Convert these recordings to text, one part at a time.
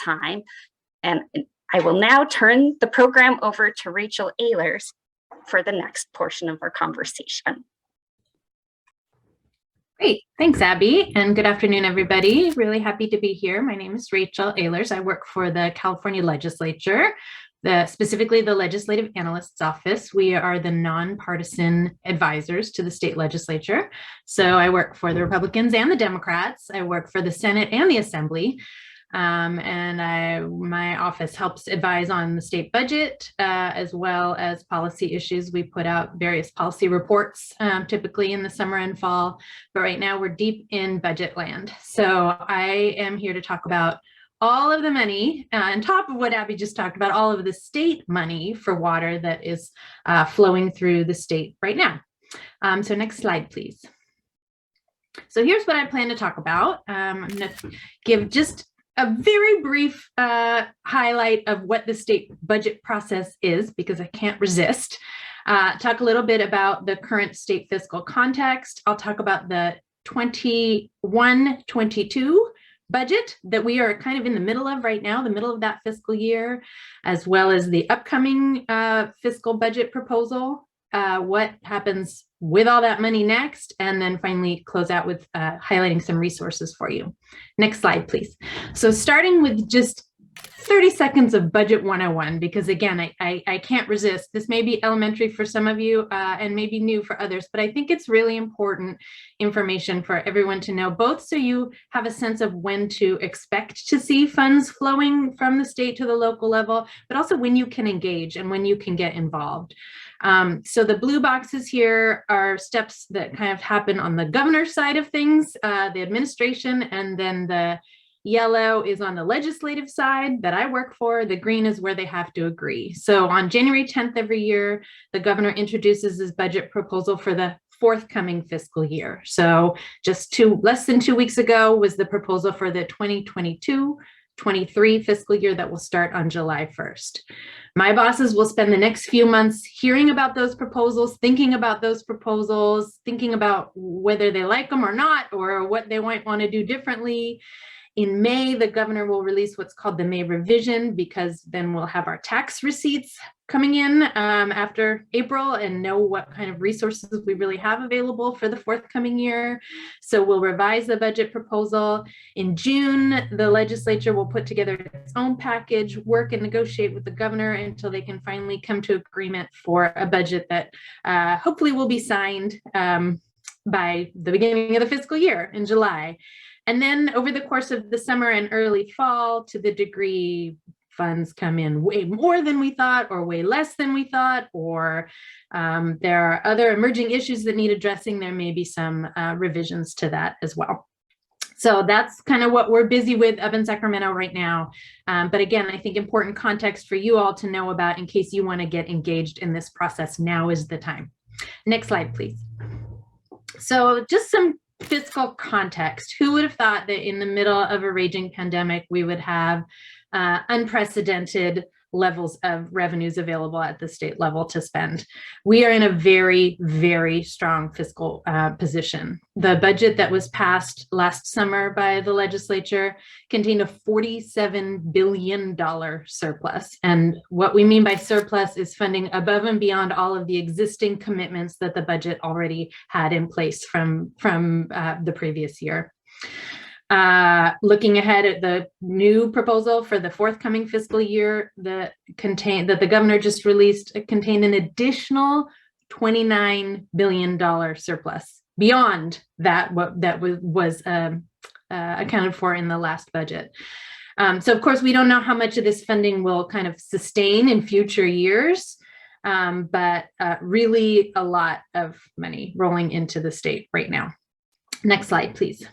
time. And I will now turn the program over to Rachel Ehlers for the next portion of our conversation. Great, thanks, Abby, and good afternoon, everybody. Really happy to be here. My name is Rachel Ehlers. I work for the California Legislature, specifically the Legislative Analyst's Office. We are the nonpartisan advisors to the state legislature. So I work for the Republicans and the Democrats. I work for the Senate and the Assembly. My office helps advise on the state budget, as well as policy issues. We put out various policy reports, typically in the summer and fall, but right now we're deep in budget land. So I am here to talk about all of the money, on top of what Abby just talked about, all of the state money for water that is flowing through the state right now. So next slide, please. So here's what I plan to talk about. I'm going to give just a very brief highlight of what the state budget process is, because I can't resist. Talk a little bit about the current state fiscal context. I'll talk about the 21-22 budget that we are kind of in the middle of right now, the middle of that fiscal year, as well as the upcoming fiscal budget proposal, what happens with all that money next, and then finally close out with highlighting some resources for you. Next slide, please. So starting with just 30 seconds of Budget 101, because again, I can't resist. This may be elementary for some of you and maybe new for others, but I think it's really important information for everyone to know, both so you have a sense of when to expect to see funds flowing from the state to the local level, but also when you can engage and when you can get involved. So the blue boxes here are steps that kind of happen on the governor's side of things, the administration, and then the yellow is on the legislative side that I work for. The green is where they have to agree. So on January 10th every year, the governor introduces his budget proposal for the forthcoming fiscal year. So just less than 2 weeks ago was the proposal for the 2022-23 fiscal year that will start on July 1st. My bosses will spend the next few months hearing about those proposals, thinking about those proposals, thinking about whether they like them or not, or what they might want to do differently. In May, the governor will release what's called the May revision, because then we'll have our tax receipts coming in after April and know what kind of resources we really have available for the forthcoming year. So we'll revise the budget proposal. In June, the legislature will put together its own package, work and negotiate with the governor until they can finally come to agreement for a budget that hopefully will be signed by the beginning of the fiscal year in July. And then over the course of the summer and early fall, to the degree funds come in way more than we thought or way less than we thought, or there are other emerging issues that need addressing, there may be some revisions to that as well. So that's kind of what we're busy with up in Sacramento right now. But again, I think important context for you all to know about in case you want to get engaged in this process. Now is the time. Next slide, please. So just some fiscal context. Who would have thought that in the middle of a raging pandemic, we would have unprecedented levels of revenues available at the state level to spend? We are in a very, very strong fiscal position. The budget that was passed last summer by the legislature contained a $47 billion surplus. And what we mean by surplus is funding above and beyond all of the existing commitments that the budget already had in place from the previous year. Looking ahead at the new proposal for the forthcoming fiscal year that the governor just released, contained an additional $29 billion surplus beyond that was accounted for in the last budget. So of course, we don't know how much of this funding will kind of sustain in future years, but really a lot of money rolling into the state right now. Next slide, please.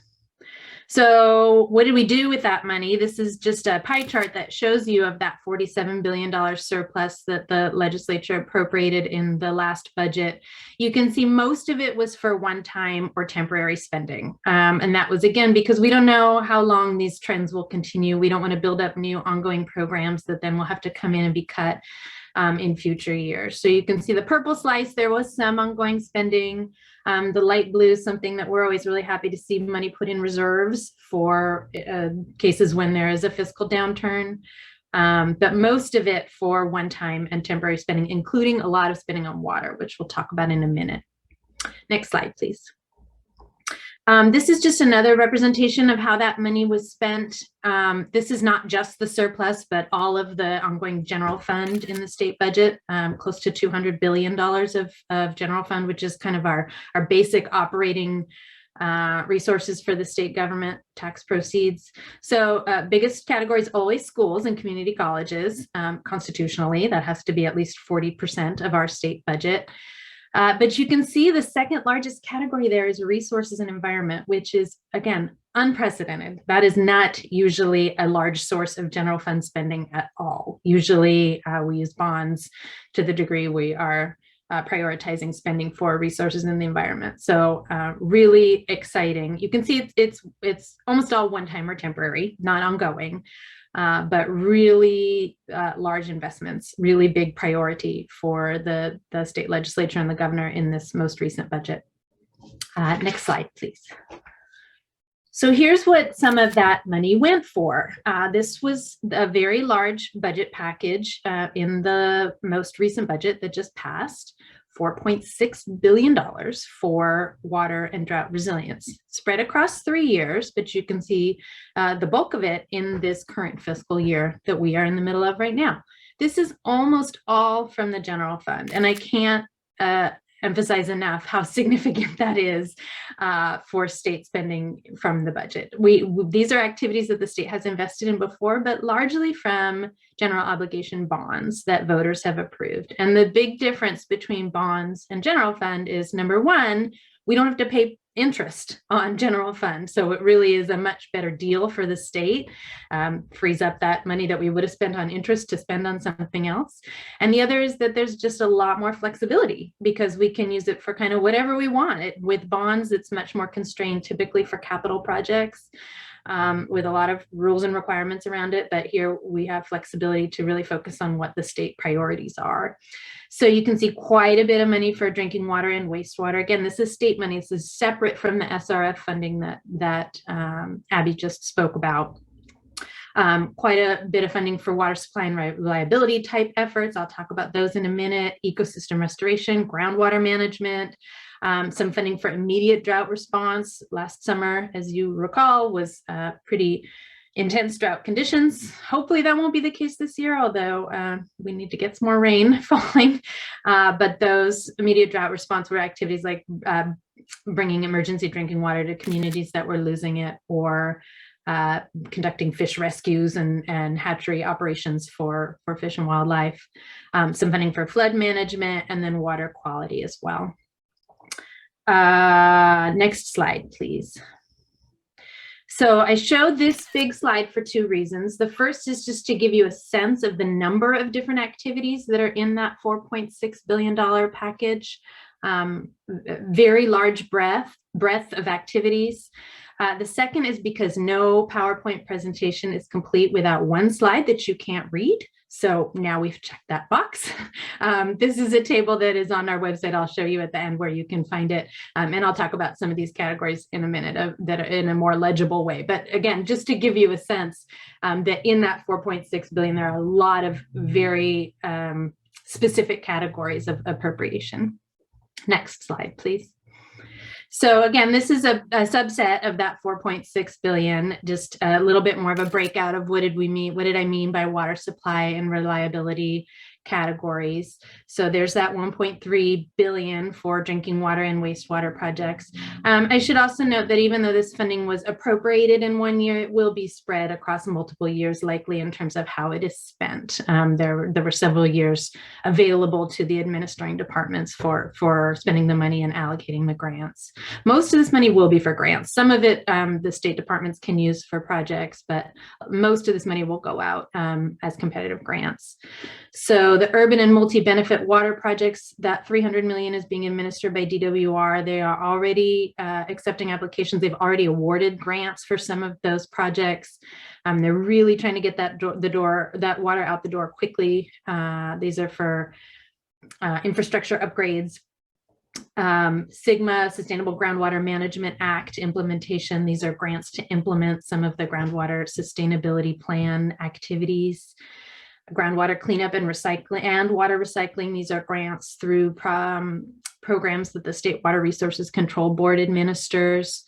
So what did we do with that money? This is just a pie chart that shows you of that $47 billion surplus that the legislature appropriated in the last budget. You can see most of it was for one-time or temporary spending. And that was, again, because we don't know how long these trends will continue. We don't want to build up new ongoing programs that then will have to come in and be cut. in future years. So you can see the purple slice, there was some ongoing spending. The light blue is something that we're always really happy to see money put in reserves for cases when there is a fiscal downturn. But most of it for one-time and temporary spending, including a lot of spending on water, which we'll talk about in a minute. Next slide, please. This is just another representation of how that money was spent. This is not just the surplus, but all of the ongoing general fund in the state budget, close to $200 billion of general fund, which is kind of our basic operating resources for the state government, tax proceeds. So biggest category is always schools and community colleges. Constitutionally, that has to be at least 40% of our state budget. But you can see the second largest category there is resources and environment, which is, again, unprecedented. That is not usually a large source of general fund spending at all. Usually we use bonds to the degree we are prioritizing spending for resources in the environment. So really exciting. You can see it's almost all one-time or temporary, not ongoing. But really large investments, really big priority for the state legislature and the governor in this most recent budget. Next slide, please. So here's what some of that money went for. This was a very large budget package in the most recent budget that just passed. $4.6 billion for water and drought resilience, spread across 3 years, but you can see the bulk of it in this current fiscal year that we are in the middle of right now. This is almost all from the general fund, and I can't emphasize enough how significant that is for state spending from the budget. These are activities that the state has invested in before, but largely from general obligation bonds that voters have approved. And the big difference between bonds and general fund is, number one, we don't have to pay interest on general fund. So it really is a much better deal for the state, frees up that money that we would have spent on interest to spend on something else. And the other is that there's just a lot more flexibility because we can use it for kind of whatever we want. With bonds, it's much more constrained, typically for capital projects, with a lot of rules and requirements around it. But here we have flexibility to really focus on what the state priorities are. So you can see quite a bit of money for drinking water and wastewater. Again, this is state money. This is separate from the SRF funding that Abby just spoke about. Quite a bit of funding for water supply and reliability type efforts. I'll talk about those in a minute. Ecosystem restoration, groundwater management, some funding for immediate drought response. Last summer, as you recall, was pretty intense drought conditions. Hopefully that won't be the case this year, although we need to get some more rain falling. But those immediate drought response were activities like bringing emergency drinking water to communities that were losing it, or conducting fish rescues and hatchery operations for fish and wildlife, some funding for flood management, and then water quality as well. Next slide, please. So I showed this big slide for two reasons. The first is just to give you a sense of the number of different activities that are in that $4.6 billion package. Very large breadth of activities. The second is because no PowerPoint presentation is complete without one slide that you can't read. So now we've checked that box. This is a table that is on our website. I'll show you at the end where you can find it. And I'll talk about some of these categories in a minute that are in a more legible way. But again, just to give you a sense that in that 4.6 billion, there are a lot of very specific categories of appropriation. Next slide, please. So again, this is a subset of that 4.6 billion, just a little bit more of a breakout of what did I mean by water supply and reliability categories. So there's that 1.3 billion for drinking water and wastewater projects. I should also note that even though this funding was appropriated in 1 year, it will be spread across multiple years, likely in terms of how it is spent. There were several years available to the administering departments for spending the money and allocating the grants. Most of this money will be for grants. Some of it the state departments can use for projects, but most of this money will go out as competitive grants. So So the urban and multi-benefit water projects, that $300 million is being administered by DWR. They are already accepting applications. They've already awarded grants for some of those projects. They're really trying to get that water out the door quickly. These are for infrastructure upgrades. SGMA, Sustainable Groundwater Management Act implementation. These are grants to implement some of the groundwater sustainability plan activities. Groundwater cleanup and recycling and water recycling. These are grants through programs that the State Water Resources Control Board administers.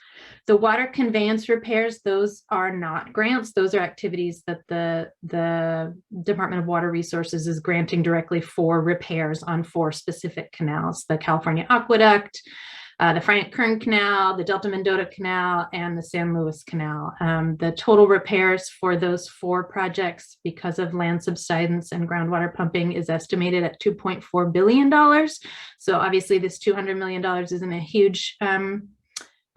The water conveyance repairs, those are not grants. Those are activities that the Department of Water Resources is granting directly for repairs on 4 specific canals: the California Aqueduct, the Frank-Kern Canal, the Delta-Mendota Canal, and the San Luis Canal. The total repairs for those 4 projects, because of land subsidence and groundwater pumping, is estimated at $2.4 billion. So obviously this $200 million isn't a huge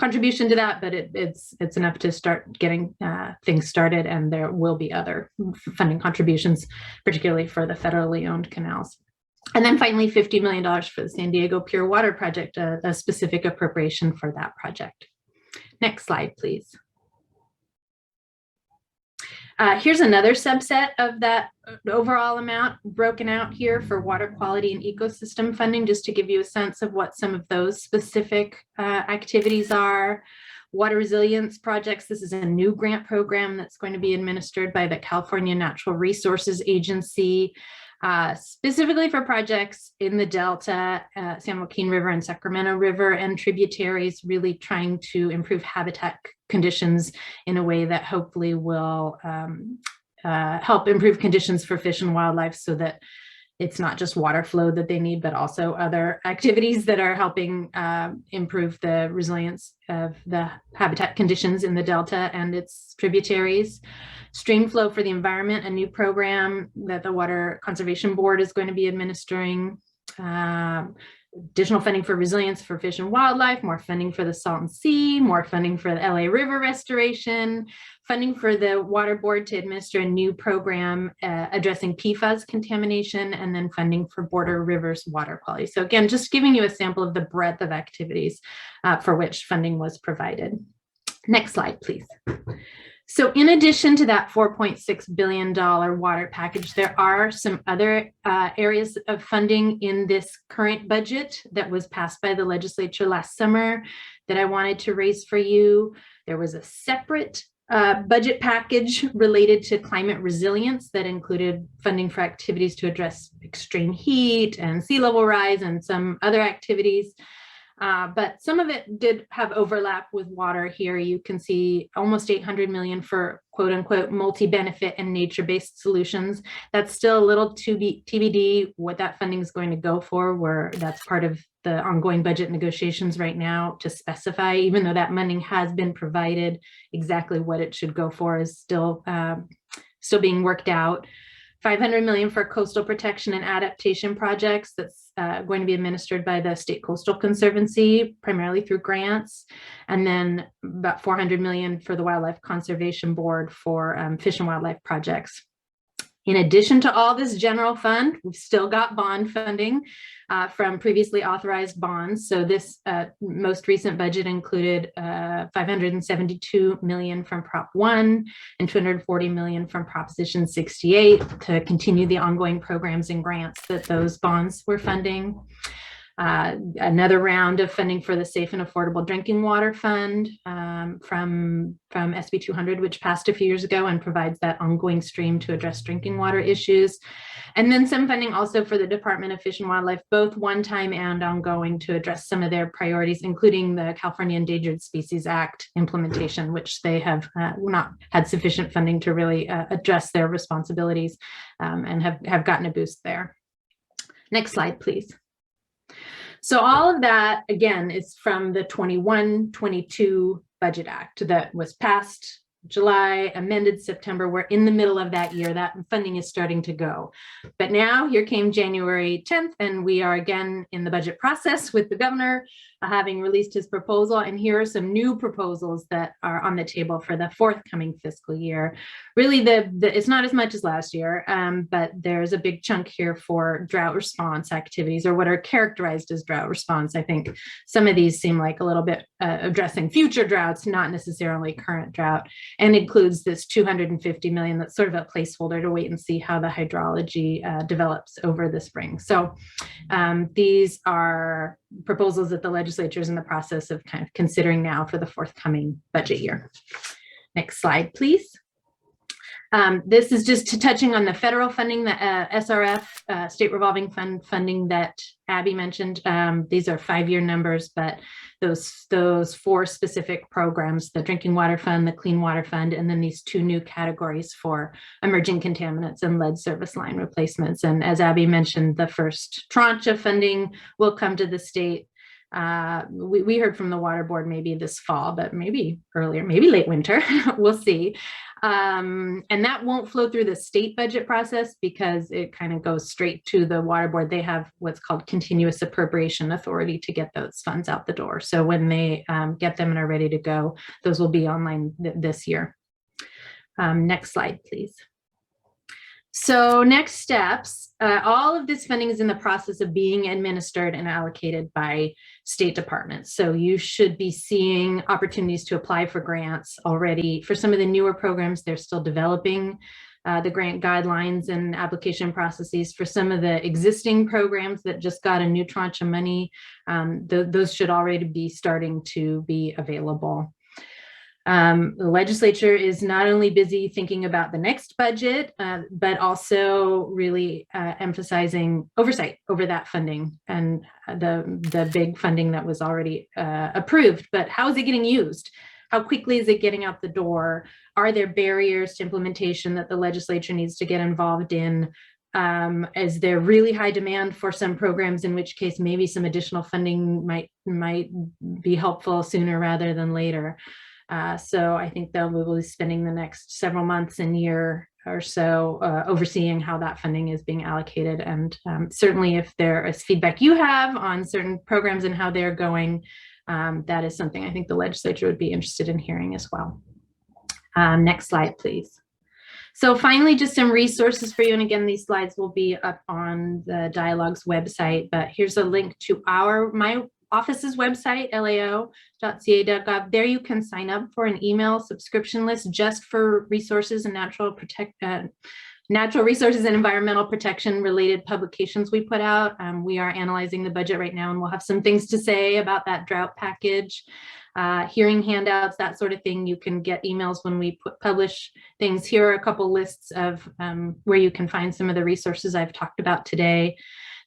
contribution to that, but it's enough to start getting things started, and there will be other funding contributions, particularly for the federally owned canals. And then finally, $50 million for the San Diego Pure Water Project, a specific appropriation for that project. Next slide, please. Here's another subset of that overall amount broken out here for water quality and ecosystem funding, just to give you a sense of what some of those specific activities are. Water resilience projects. This is a new grant program that's going to be administered by the California Natural Resources Agency, specifically for projects in the Delta, San Joaquin River and Sacramento River and tributaries, really trying to improve habitat conditions in a way that hopefully will help improve conditions for fish and wildlife, so that it's not just water flow that they need, but also other activities that are helping improve the resilience of the habitat conditions in the Delta and its tributaries. Stream flow for the environment, a new program that the Water Conservation Board is going to be administering. Additional funding for resilience for fish and wildlife, more funding for the Salton Sea, more funding for the LA River restoration, funding for the Water Board to administer a new program addressing PFAS contamination, and then funding for Border Rivers water quality. So again, just giving you a sample of the breadth of activities for which funding was provided. Next slide, please. So in addition to that $4.6 billion water package, there are some other areas of funding in this current budget that was passed by the legislature last summer that I wanted to raise for you. There was a separate budget package related to climate resilience that included funding for activities to address extreme heat and sea level rise and some other activities. But some of it did have overlap with water here. You can see almost $800 million for quote unquote multi-benefit and nature-based solutions. That's still a little TBD what that funding is going to go for, where that's part of the ongoing budget negotiations right now to specify, even though that money has been provided, exactly what it should go for is still being worked out. $500 million for coastal protection and adaptation projects. That's going to be administered by the State Coastal Conservancy, primarily through grants. And then about $400 million for the Wildlife Conservation Board for fish and wildlife projects. In addition to all this general fund, we've still got bond funding from previously authorized bonds. So this most recent budget included $572 million from Prop 1 and $240 million from Proposition 68 to continue the ongoing programs and grants that those bonds were funding. Another round of funding for the Safe and Affordable Drinking Water Fund from SB 200, which passed a few years ago and provides that ongoing stream to address drinking water issues. And then some funding also for the Department of Fish and Wildlife, both one-time and ongoing, to address some of their priorities, including the California Endangered Species Act implementation, which they have not had sufficient funding to really address their responsibilities and have gotten a boost there. Next slide, please. So all of that, again, is from the 21-22 Budget Act that was passed July, amended September. We're in the middle of that year. That funding is starting to go. But now here came January 10th, and we are again in the budget process with the governor having released his proposal. And here are some new proposals that are on the table for the forthcoming fiscal year. Really, it's not as much as last year, but there's a big chunk here for drought response activities, or what are characterized as drought response. I think some of these seem like a little bit addressing future droughts, not necessarily current drought, and includes this $250 million that's sort of a placeholder to wait and see how the hydrology develops over the spring. So these are proposals that the legislature is in the process of kind of considering now for the forthcoming budget year. Next slide, please. This is just touching on the federal funding, the SRF, state revolving fund funding that Abby mentioned. These are 5-year numbers, but those 4 specific programs, the Drinking Water Fund, the Clean Water Fund, and then these 2 new categories for emerging contaminants and lead service line replacements. And as Abby mentioned, the first tranche of funding will come to the state. We heard from the water board maybe this fall, but maybe earlier, maybe late winter, we'll see. And that won't flow through the state budget process because it kind of goes straight to the water board. They have what's called continuous appropriation authority to get those funds out the door. So when they get them and are ready to go, those will be online this year. Next slide, please. So next steps, all of this funding is in the process of being administered and allocated by state departments. So you should be seeing opportunities to apply for grants already. For some of the newer programs, they're still developing the grant guidelines and application processes. For some of the existing programs that just got a new tranche of money, those should already be starting to be available. The legislature is not only busy thinking about the next budget, but also really emphasizing oversight over that funding and the big funding that was already approved. But how is it getting used? How quickly is it getting out the door? Are there barriers to implementation that the legislature needs to get involved in? Is there really high demand for some programs, in which case maybe some additional funding might be helpful sooner rather than later? So I think that we will be spending the next several months and year or so overseeing how that funding is being allocated. And certainly if there is feedback you have on certain programs and how they're going, that is something I think the legislature would be interested in hearing as well. Next slide, please. So finally, just some resources for you. And again, these slides will be up on the Dialogues website, but here's a link to my office's website, lao.ca.gov. There you can sign up for an email subscription list just for resources and natural resources and environmental protection related publications we put out. We are analyzing the budget right now, and we'll have some things to say about that drought package, hearing handouts, that sort of thing. You can get emails when we publish things. Here are a couple lists of where you can find some of the resources I've talked about today.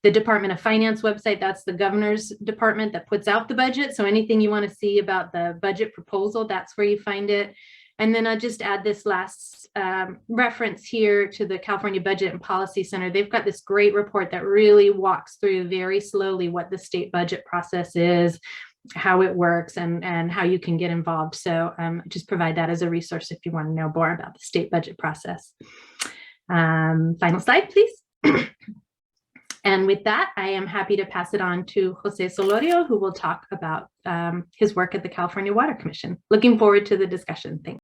The Department of Finance website, that's the governor's department that puts out the budget. So anything you want to see about the budget proposal, that's where you find it. And then I'll just add this last reference here to the California Budget and Policy Center. They've got this great report that really walks through very slowly what the state budget process is, how it works, and how you can get involved. So just provide that as a resource if you want to know more about the state budget process. Final slide, please. And with that, I am happy to pass it on to Jose Solorio, who will talk about his work at the California Water Commission. Looking forward to the discussion. Thanks.